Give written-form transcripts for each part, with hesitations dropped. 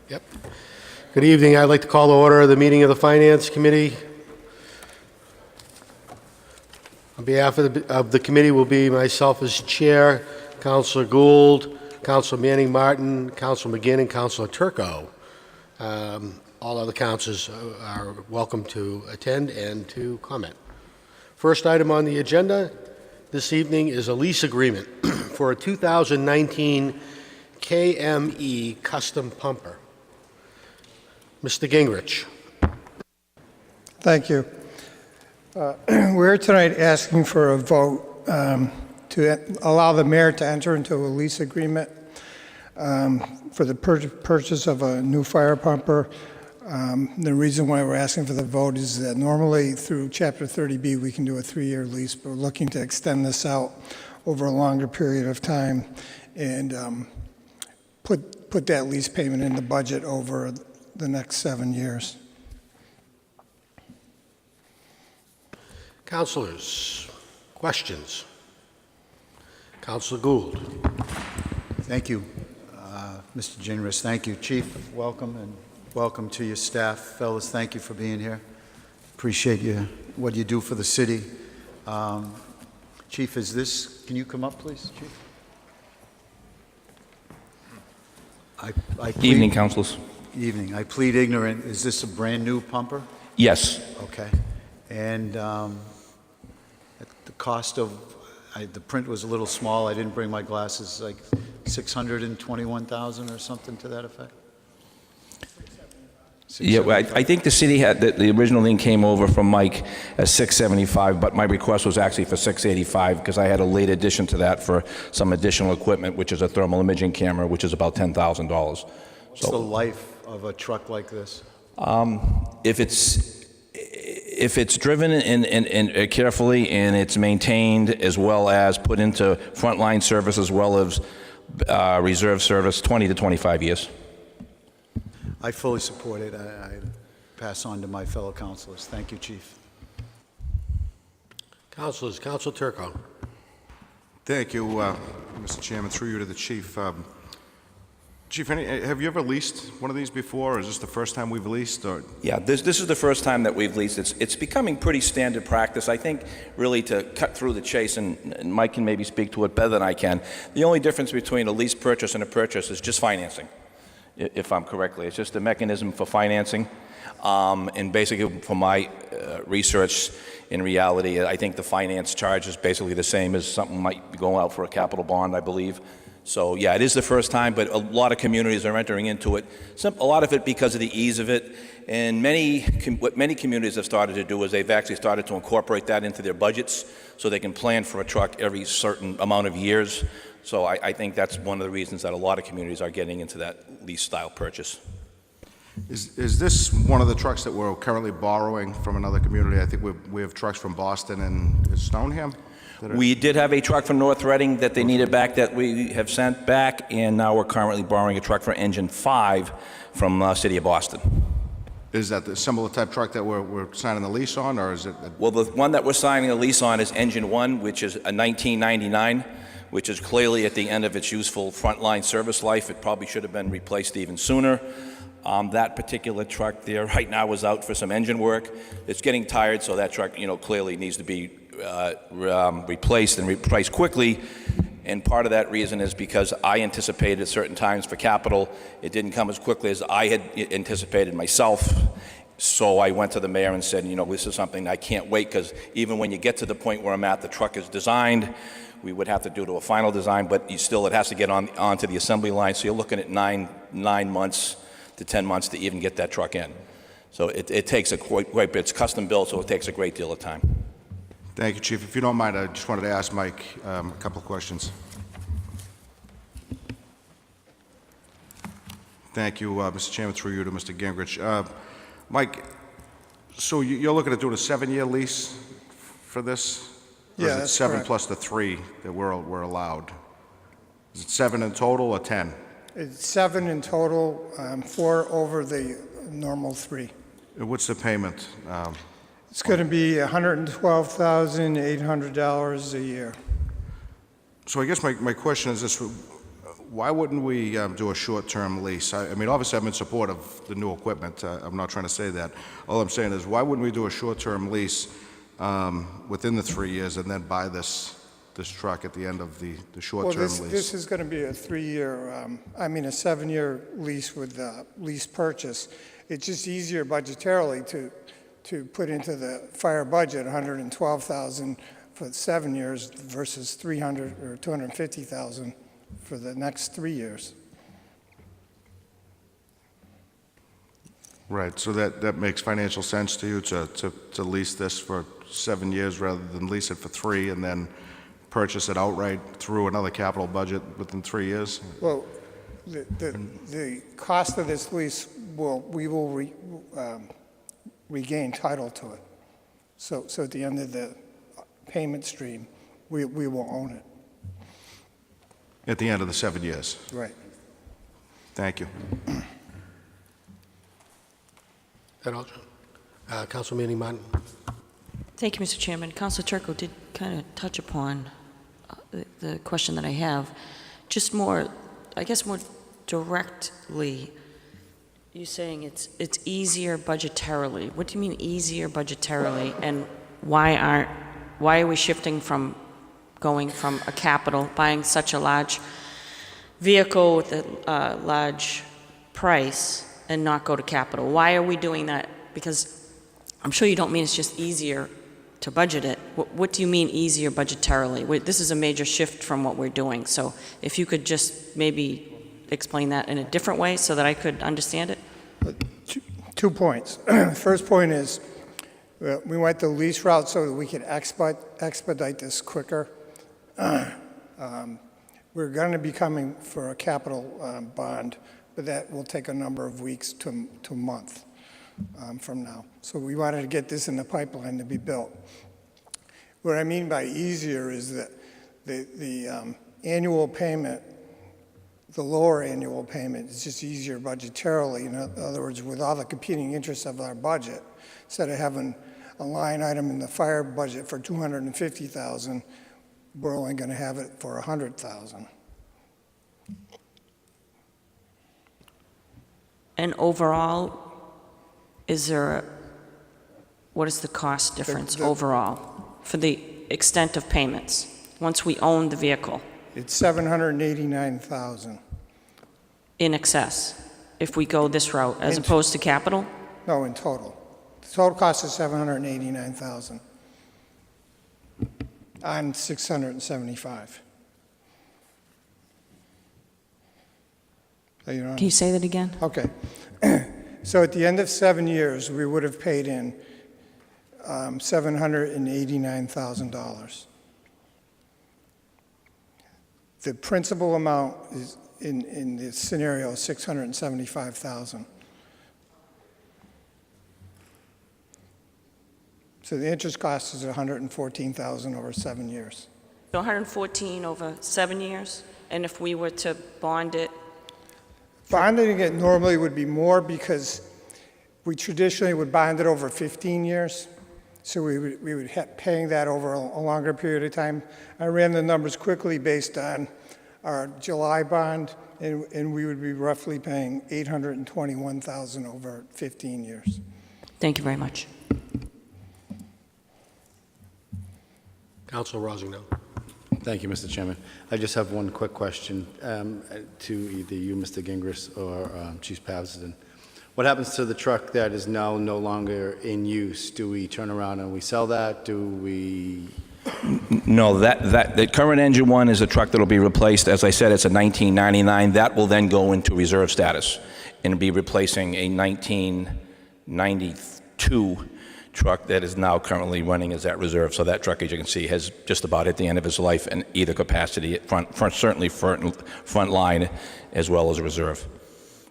Yep. Good evening. I'd like to call to order the meeting of the Finance Committee. On behalf of the committee will be myself as chair, Councilor Gould, Councilor Manning Martin, Councilor McGinn, and Councilor Turco. All other councilors are welcome to attend and to comment. First item on the agenda this evening is a lease agreement for a 2019 KME custom pumper. Mr. Gingrich. Thank you. We're tonight asking for a vote to allow the mayor to enter into a lease agreement for the purchase of a new fire pumper. The reason why we're asking for the vote is that normally through Chapter 30B we can do a 3-year lease, but we're looking to extend this out over a longer period of time and put that lease payment in the budget over the next 7 years. Councilors, questions? Councilor Gould. Thank you, Mr. Gingrich. Thank you, Chief. Welcome, and welcome to your staff. Fellas, thank you for being here. Appreciate what you do for the city. Chief, can you come up, please, Chief? Evening, councilors. Evening. I plead ignorant. Is this a brand new pumper? Yes. Okay. And the cost of, the print was a little small. I didn't bring my glasses, like 621,000 or something to that effect? Yeah, well, I think the city had, the original thing came over from Mike as 675, but my request was actually for 685 because I had a late addition to that for some additional equipment, which is a thermal imaging camera, which is about $10,000. What's the life of a truck like this? If it's driven and carefully and it's maintained as well as put into frontline service as well as reserve service, 20 to 25 years. I fully support it. I pass on to my fellow councilors. Thank you, Chief. Councilors, Councilor Turco. Thank you, Mr. Chairman. Through you to the Chief. Chief, have you ever leased one of these before, or is this the first time we've leased? Or? Yeah, this is the first time that we've leased. It's becoming pretty standard practice. I think really to cut through the chase, and Mike can maybe speak to it better than I can, the only difference between a lease purchase and a purchase is just financing, if I'm correctly. It's just a mechanism for financing. And basically, from my research, in reality, I think the finance charge is basically the same as something might be going out for a capital bond, I believe. So yeah, it is the first time, but a lot of communities are entering into it. A lot of it because of the ease of it. And what many communities have started to do is they've actually started to incorporate that into their budgets so they can plan for a truck every certain amount of years. So I think that's one of the reasons that a lot of communities are getting into that lease style purchase. Is this one of the trucks that we're currently borrowing from another community? I think we have trucks from Boston and Stoneham? We did have a truck from North Reading that they needed back that we have sent back, and now we're currently borrowing a truck for Engine 5 from City of Boston. Is that the similar type truck that we're signing the lease on, or is it? Well, the one that we're signing the lease on is Engine 1, which is a 1999, which is clearly at the end of its useful frontline service life. It probably should have been replaced even sooner. That particular truck there right now is out for some engine work. It's getting tired, so that truck, clearly needs to be replaced and repriced quickly, and part of that reason is because I anticipated at certain times for capital, it didn't come as quickly as I had anticipated myself. So I went to the mayor and said, this is something I can't wait, because even when you get to the point where I'm at, the truck is designed, we would have to do to a final design, but it has to get onto the assembly line, so you're looking at 9 months to 10 months to even get that truck in. So it takes it's custom built, so it takes a great deal of time. Thank you, Chief. If you don't mind, I just wanted to ask Mike a couple of questions. Thank you, Mr. Chairman, through you to Mr. Gingrich. Mike, so you're looking at doing a 7-year lease for this? Or Yeah, is it that's 7 correct. plus the 3 that we're allowed? Is it 7 in total or 10? It's 7 in total, 4 over the normal 3. And what's the payment? It's going to be $112,800 a year. So I guess my question is this. why wouldn't we do a short-term lease? I mean, obviously, I'm in support of the new equipment. I'm not trying to say that. All I'm saying is, why wouldn't we do a short-term lease within the 3 years and then buy this truck at the end of the Well, short-term lease? this is going to be a 7-year lease with lease purchase. It's just easier budgetarily to put into the fire budget $112,000 for 7 years versus $300 or $250,000 for the next 3 years. Right, so that makes financial sense to you to lease this for 7 years rather than lease it for 3 and then purchase it outright through another capital budget within 3 years? Well, the cost of this lease we will regain title to it. So at the end of the payment stream, we will own it. At the end of the 7 years? Right. Thank you. That all, John? Council Manning Martin? Thank you, Mr. Chairman. Councilor Turco did kind of touch upon the question that I have. Just more, I guess more directly, you're saying it's easier budgetarily. What do you mean easier budgetarily? And why are we shifting from going from a capital, buying such a large vehicle with a large price and not go to capital? Why are we doing that? Because I'm sure you don't mean it's just easier to budget it. What do you mean easier budgetarily? This is a major shift from what we're doing. So if you could just maybe explain that in a different way so that I could understand it. 2 points. First point is we went the lease route so that we could expedite this quicker. We're going to be coming for a capital bond, but that will take a number of weeks to a month from now. So we wanted to get this in the pipeline to be built. What I mean by easier is that the annual payment, the lower annual payment, is just easier budgetarily. In other words, with all the competing interests of our budget, instead of having a line item in the fire budget for $250,000, we're only going to have it for $100,000. And overall, what is the cost difference overall for the extent of payments once we own the vehicle? It's $789,000. In excess, if we go this route, as opposed to capital? No, in total. The total cost is $789,000 on $675. So you're on. Can you say that again? Okay. So at the end of 7 years, we would have paid in $789,000. The principal amount is in this scenario is $675,000. So the interest cost is $114,000 over 7 years. So 114 over 7 years? And if we were to bond it? Bonding it normally would be more because we traditionally would bond it over 15 years. So we would have paying that over a longer period of time. I ran the numbers quickly based on our July bond, and we would be roughly paying $821,000 over 15 years. Thank you very much. Council Rosington? Thank you, Mr. Chairman. I just have one quick question to either you, Mr. Gingras, or Chief Patterson. What happens to the truck that is now no longer in use? Do we turn around and we sell that? Do we? No, the current engine one is a truck that'll be replaced. As I said, it's a 1999. That will then go into reserve status and be replacing a 1992 truck that is now currently running as that reserve. So that truck, as you can see, has just about at the end of its life in either capacity, certainly front line as well as reserve.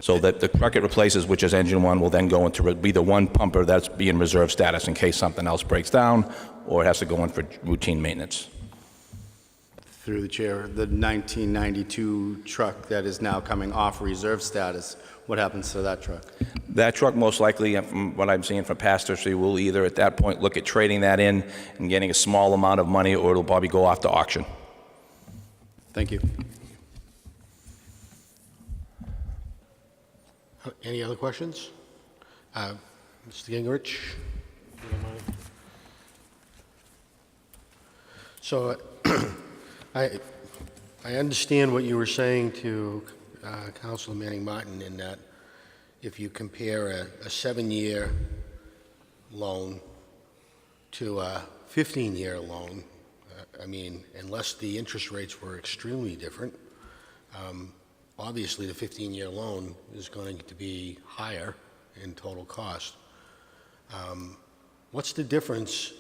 So that the truck it replaces, which is engine one, will then go into be the one pumper that's be in reserve status in case something else breaks down or it has to go in for routine maintenance. Through the chair, the 1992 truck that is now coming off reserve status, what happens to that truck? That truck, most likely, from what I'm seeing from past history, will either at that point look at trading that in and getting a small amount of money, or it'll probably go off to auction. Thank you. Any other questions? Mr. Gingrich? If you don't mind. So I understand what you were saying to Councilor Manning Martin in that if you compare a 7-year loan to a 15-year loan, I mean, unless the interest rates were extremely different, obviously the 15-year loan is going to be higher in total cost. What's the difference?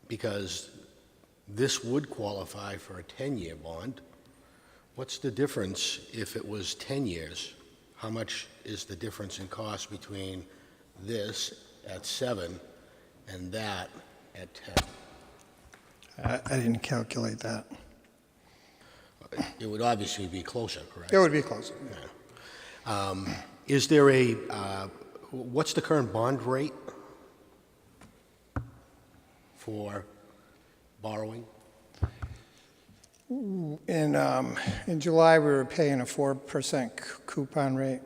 Because this would qualify for a 10-year bond. What's the difference if it was 10 years? How much is the difference in cost between this at 7 and that at 10? I didn't calculate that. It would obviously be closer, correct? It would be closer. Is there a, what's the current bond rate for borrowing? In July, we were paying a 4% coupon rate.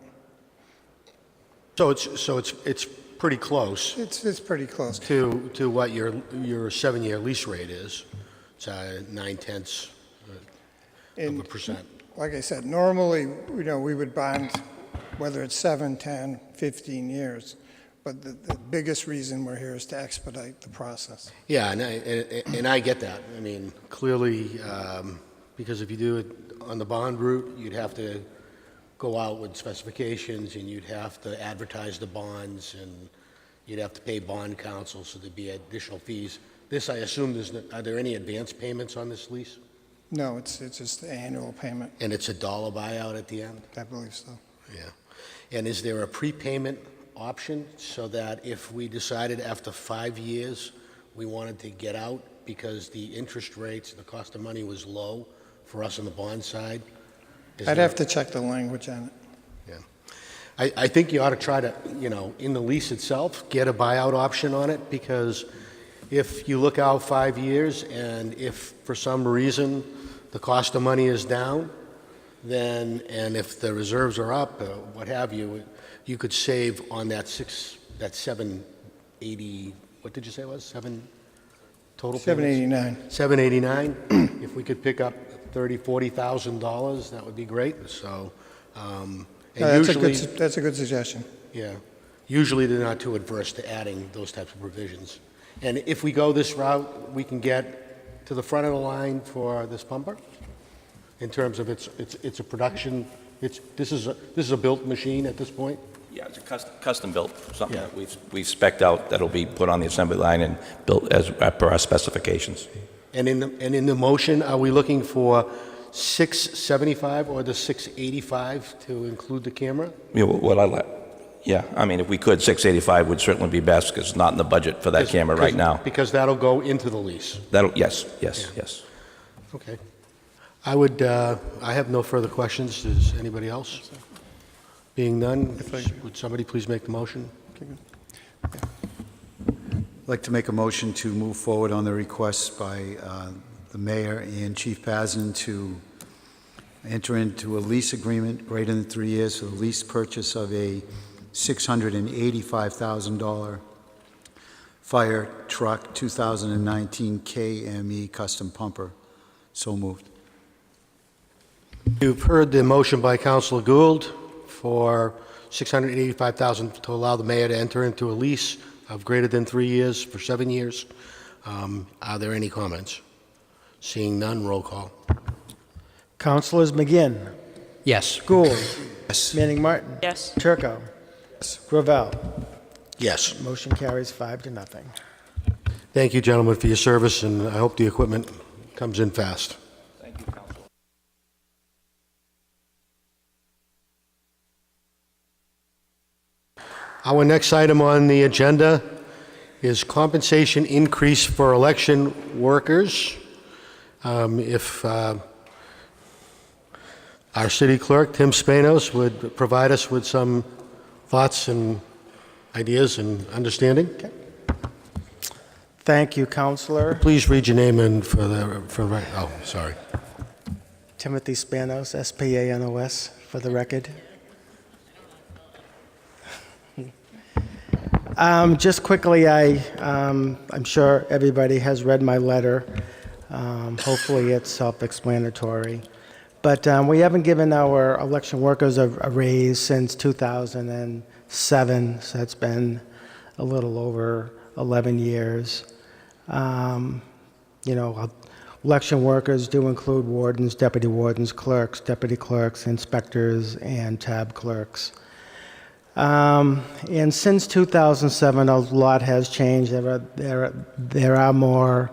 So it's pretty close It's pretty close. to what your 7-year lease rate is. It's 9/10 of a percent. Like I said, normally, we would bond, whether it's 7, 10, 15 years, but the biggest reason we're here is to expedite the process. Yeah, and I get that. I mean, clearly, because if you do it on the bond route, you'd have to go out with specifications, and you'd have to advertise the bonds, and you'd have to pay bond counsel, so there'd be additional fees. This, I assume, are there any advance payments on this lease? No, it's just the annual payment. And it's a dollar buyout at the end? I believe so. Yeah. And is there a prepayment option so that if we decided after 5 years we wanted to get out because the interest rates, the cost of money was low for us on the bond side? I'd have to check the language on it. Yeah. I think you ought to try to, in the lease itself, get a buyout option on it, because if you look out 5 years and if for some reason the cost of money is down, then, and if the reserves are up, what have you, you could save on that 780, what did you say it was? 7 total payments? 789. $789. If we could pick up $30,000-$40,000, that would be great. So, and That's usually, a good suggestion. yeah, usually they're not too adverse to adding those types of provisions. And if we go this route, we can get to the front of the line for this pumper in terms of it's a production. This is a built machine at this point. Yeah, it's a custom built, something Yeah. that we've spec'd out that'll be put on the assembly line and built as per our specifications. And in the motion, are we looking for 675 or the 685 to include the camera? Yeah, I mean, if we could, 685 would certainly be best, because it's not in the budget for that camera right now. Because that'll go into the lease. Yes. Okay. I have no further questions. Does anybody else? Being none, would somebody please make the motion? I'd like to make a motion to move forward on the request by the mayor and Chief Pazin to enter into a lease agreement greater than 3 years for the lease purchase of a $685,000 fire truck 2019 KME custom pumper. So moved. You've heard the motion by Councilor Gould for $685,000 to allow the mayor to enter into a lease of greater than 3 years for 7 years. Are there any comments? Seeing none, roll call. Councilors McGinn, Yes. Gould, Yes. Manning Martin, Yes. Turco, Gravel. Yes. Motion carries 5-0. Thank you, gentlemen, for your service, and I hope the equipment comes in fast. Thank you, Council. Our next item on the agenda is compensation increase for election workers. If our city clerk, Tim Spanos, would provide us with some thoughts and ideas and understanding. Thank you, Councilor. Please read your name and sorry. Timothy Spanos, S-P-A-N-O-S, for the record. Just quickly, I'm sure everybody has read my letter. Hopefully, it's self-explanatory. But we haven't given our election workers a raise since 2007, so that's been a little over 11 years. You know, election workers do include wardens, deputy wardens, clerks, deputy clerks, inspectors, and tab clerks. And since 2007, a lot has changed. There are more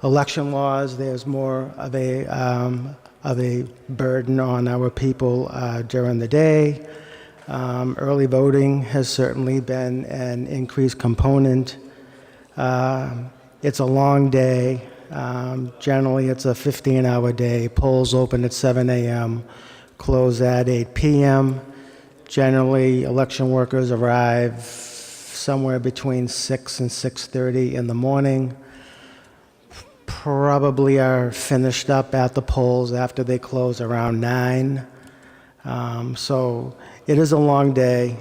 election laws. There's more of a burden on our people during the day. Early voting has certainly been an increased component. It's a long day. Generally, it's a 15-hour day. Polls open at 7 a.m., close at 8 p.m. Generally, election workers arrive somewhere between 6 and 6:30 in the morning. Probably are finished up at the polls after they close around 9. So it is a long day.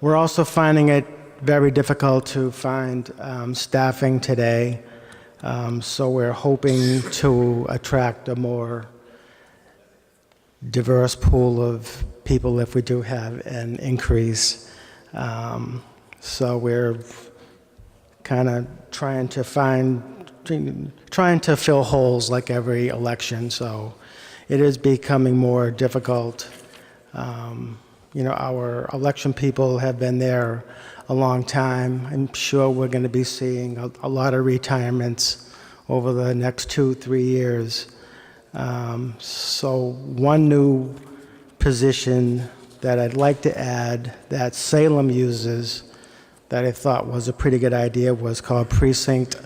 We're also finding it very difficult to find staffing today. So we're hoping to attract a more diverse pool of people if we do have an increase. So we're kind of trying to fill holes like every election. So it is becoming more difficult. You know, our election people have been there a long time. I'm sure we're going to be seeing a lot of retirements over the next 2-3 years. So one new position that I'd like to add that Salem uses that I thought was a pretty good idea was called precinct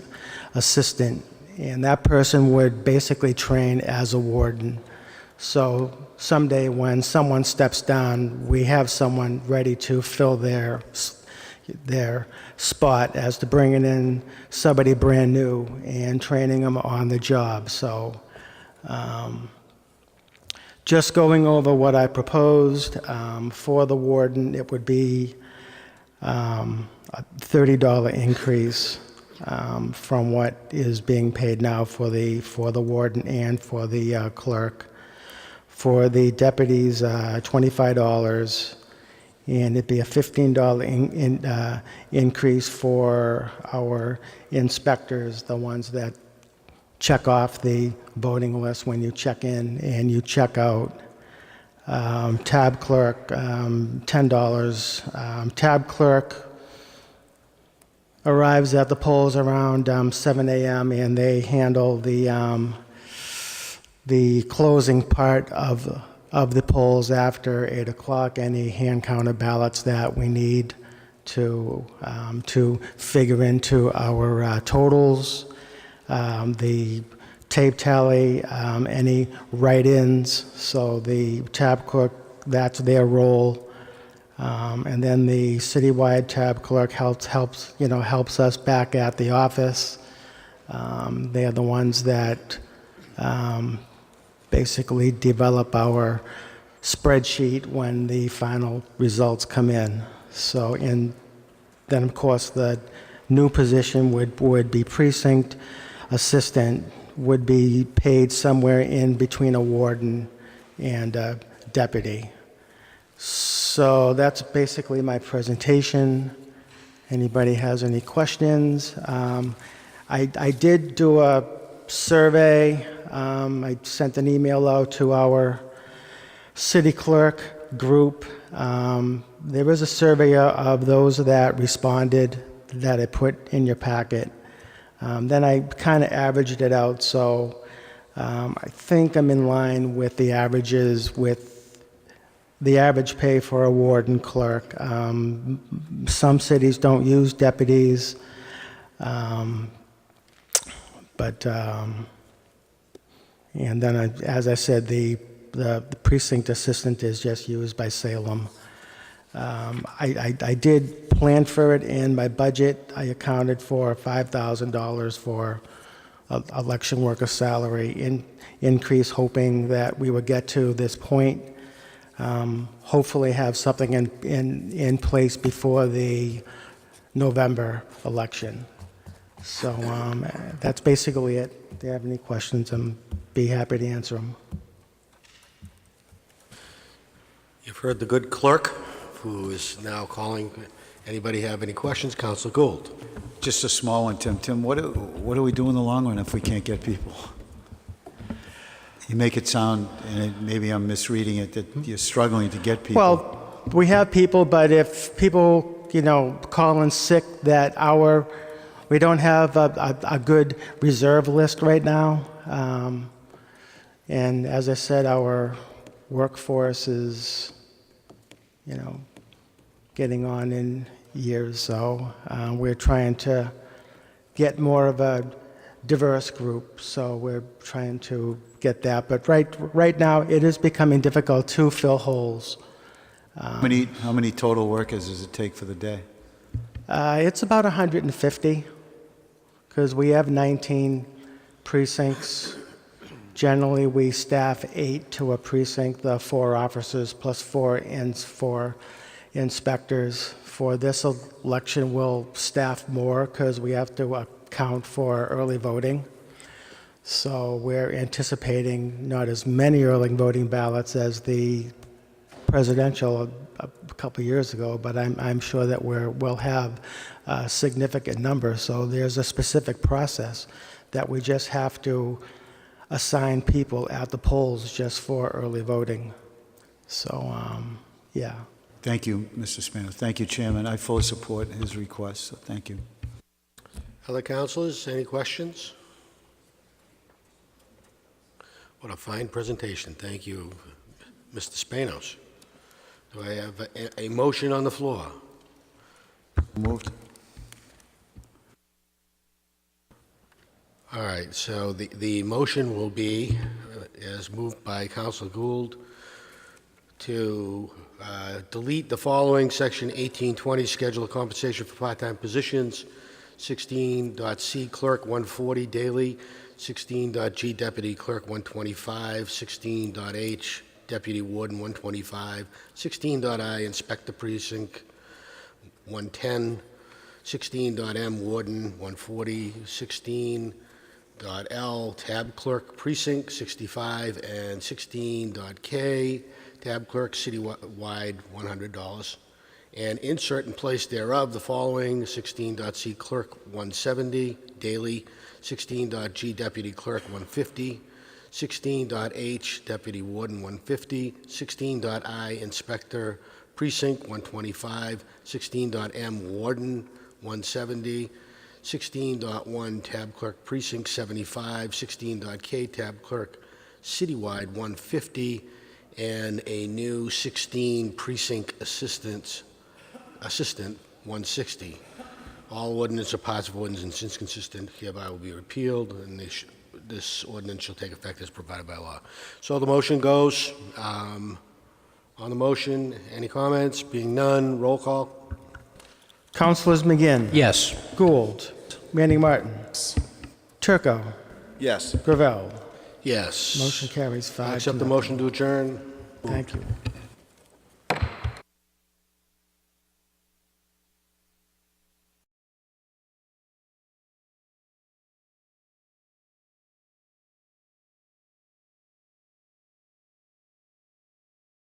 assistant. And that person would basically train as a warden. So someday when someone steps down, we have someone ready to fill their spot as to bringing in somebody brand new and training them on the job. So just going over what I proposed for the warden, it would be a $30 increase from what is being paid now for the warden and for the clerk. For the deputies, $25, and it'd be a $15 increase for our inspectors, the ones that check off the voting list when you check in and you check out. Tab clerk, $10. Tab clerk arrives at the polls around 7 a.m. and they handle the closing part of the polls after 8 o'clock. Any hand counted ballots that we need to figure into our totals. The tape tally, any write-ins, so the tab clerk, that's their role. And then the citywide tab clerk helps us back at the office. They are the ones that basically develop our spreadsheet when the final results come in. So, and then of course the new position would be precinct assistant, would be paid somewhere in between a warden and a deputy. So that's basically my presentation. Anybody has any questions? I did do a survey. I sent an email out to our city clerk group. There is a survey of those that responded that I put in your packet. Then I kind of averaged it out, so I think I'm in line with the averages with the average pay for a warden clerk. Some cities don't use deputies, and then, as I said, the precinct assistant is just used by Salem. I did plan for it in my budget. I accounted for $5,000 for election worker salary increase, hoping that we would get to this point. hopefully have something in place before the November election. So that's basically it. If you have any questions, I'd be happy to answer them. You've heard the good clerk, who is now calling. Anybody have any questions? Council Gould. Just a small one, Tim. Tim, what do we do in the long run if we can't get people? You make it sound, and maybe I'm misreading it, that you're struggling to get people. Well, we have people, but if people, call in sick, we don't have a good reserve list right now. And as I said, our workforce is, getting on in years. So we're trying to get more of a diverse group. So we're trying to get that. But right now, it is becoming difficult to fill holes. How many total workers does it take for the day? It's about 150, because we have 19 precincts. Generally, we staff 8 to a precinct, the 4 officers plus 4 inspectors. For this election, we'll staff more because we have to account for early voting. So we're anticipating not as many early voting ballots as the presidential a couple of years ago, but I'm sure that we'll have a significant number. So there's a specific process that we just have to assign people at the polls just for early voting. So, yeah. Thank you, Mr. Spano. Thank you, Chairman. I fully support his request, so thank you. Other councilors, any questions? What a fine presentation. Thank you, Mr. Spanos. Do I have a motion on the floor? Moved. All right, so the motion will be, as moved by Council Gould, to delete the following Section 1820, Schedule of Compensation for Part-Time Positions, 16.C Clerk 140 daily, 16.G Deputy Clerk 125, 16.H Deputy Warden 125, 16.I Inspector Precinct 110, 16.M Warden 140, 16.L Tab Clerk Precinct 65, and 16.K Tab Clerk Citywide $100. And insert in place thereof the following: 16.C Clerk 170 daily, 16.G Deputy Clerk 150, 16.H Deputy Warden 150, 16.I Inspector Precinct 125, 16.M Warden 170, 16.1 Tab Clerk Precinct 75, 16.K Tab Clerk Citywide 150, and a new 16 Precinct Assistant 160. All ordinance or parts of ordinance inconsistent hereby will be repealed, and this ordinance shall take effect as provided by law. So the motion goes. On the motion, any comments? Being none, roll call. Councilors McGinn. Yes. Gould. Manning Martin. Turco. Yes. Gravel. Yes. Motion carries 5 Accept to the nothing. motion to adjourn. Thank you.